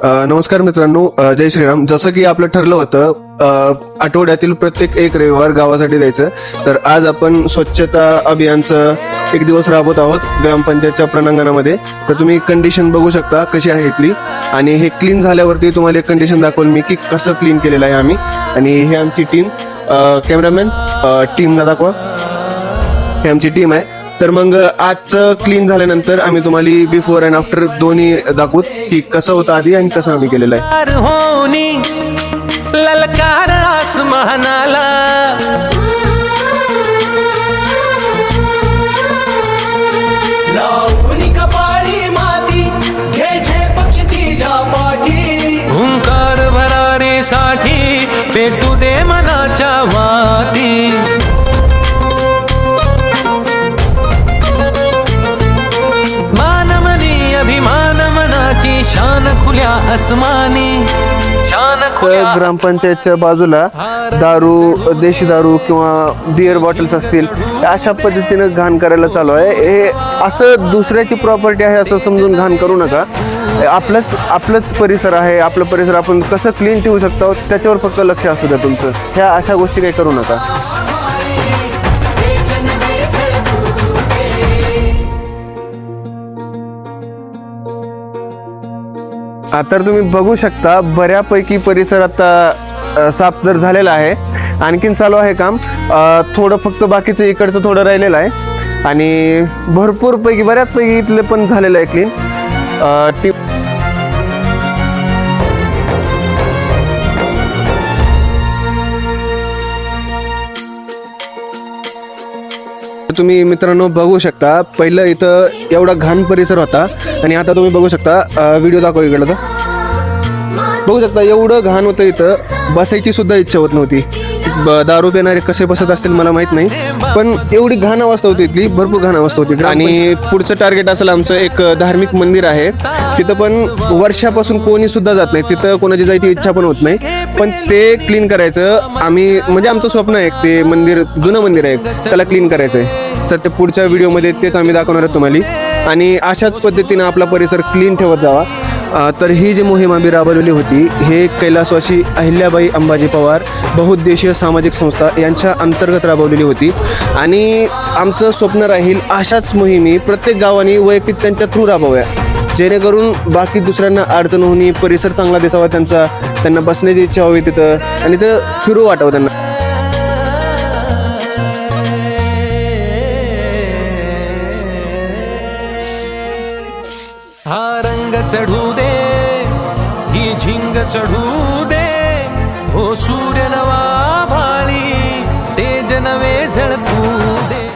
नमस्कार मित्रांनो, जय श्रीराम. जसं की आपलं ठरलं होतं आठवड्यातील प्रत्येक एक रविवार गावासाठी द्यायचं, तर आज आपण स्वच्छता अभियानचं एक दिवस राबवत आहोत ग्रामपंचायतच्या प्रणांगणामध्ये. तर तुम्ही कंडिशन बघू शकता कशी आहे इथली, आणि हे क्लीन झाल्यावरती तुम्हाला एक कंडिशन दाखवल मी की कसं क्लीन केलेलं आहे आम्ही. आणि हे आमची टीम, कॅमेरामॅन टीमला दाखवा, हे आमची टीम आहे. तर मग आजचं क्लीन झाल्यानंतर आम्ही तुम्हाला बिफोर अँड आफ्टर दोन्ही दाखवू की कसं होतं आधी आणि कसं आम्ही केलेलं आहे. ललकार आसमानाला लावणी कपाळी माती घ्यायचे पक्ष तिच्या पाठी, हुंकार भरारीसाठी पेटू दे मनाच्या वाती. अभिमान मनाची शान खुल्या आसमानी, शान खुल्या. ग्रामपंचायतच्या बाजूला दारू, देशी दारू किंवा बिअर बॉटल्स असतील, अशा पद्धतीनं घाण करायला चालू आहे. हे असं दुसऱ्याची प्रॉपर्टी आहे असं समजून घाण करू नका. आपलंच परिसर आहे. आपलं परिसर आपण कसं क्लीन ठेवू शकतो त्याच्यावर फक्त लक्ष असू द्या तुमचं. ह्या अशा गोष्टी काही करू नका. तर तुम्ही बघू शकता बऱ्यापैकी परिसर आता साफ तर झालेला आहे. आणखीन चालू आहे काम, थोडं फक्त बाकीचं इकडचं थोडं राहिलेलं आहे, आणि भरपूर पैकी बऱ्याचपैकी इथलं पण झालेलं आहे क्लीन. तुम्ही मित्रांनो बघू शकता, पहिलं इथं एवढा घाण परिसर होता आणि आता तुम्ही बघू शकता, व्हिडिओ दाखव इकडं, तर बघू शकता एवढं घाण होतं. इथं बसायची सुद्धा इच्छा होत नव्हती. दारू पिणारे कसे बसत असतील मला माहीत नाही, पण एवढी घाण अवस्था होती इथली, भरपूर घाण अवस्था होती. आणि पुढचं टार्गेट असेल आमचं, एक धार्मिक मंदिर आहे तिथं, पण वर्षापासून कोणी सुद्धा जात नाही तिथं, कोणाची जायची इच्छा पण होत नाही, पण ते क्लीन करायचं आम्ही, म्हणजे आमचं स्वप्न आहे. ते मंदिर जुनं मंदिर आहे, त्याला क्लीन करायचं आहे. तर ते पुढच्या व्हिडिओमध्ये तेच आम्ही दाखवणार आहोत तुम्हाला, आणि अशाच पद्धतीनं आपला परिसर क्लीन ठेवत जावा. तर ही जी मोहीम आम्ही राबवलेली होती, हे कैलासवासी अहिल्याबाई अंबाजी पवार बहुउद्देशीय सामाजिक संस्था यांच्या अंतर्गत राबवलेली होती. आणि आमचं स्वप्न राहील अशाच मोहिमी प्रत्येक गावाने वैयक्तिक त्यांच्या थ्रू राबव्या, जेणेकरून बाकी दुसऱ्यांना अडचण होणे, परिसर चांगला दिसावा त्यांचा, त्यांना बसण्याची इच्छा हवी तिथं, आणि ते फिरू वाटावं त्यांना. हा रंग चढू दे, ही झिंग चढू दे, हो सूर्य नवा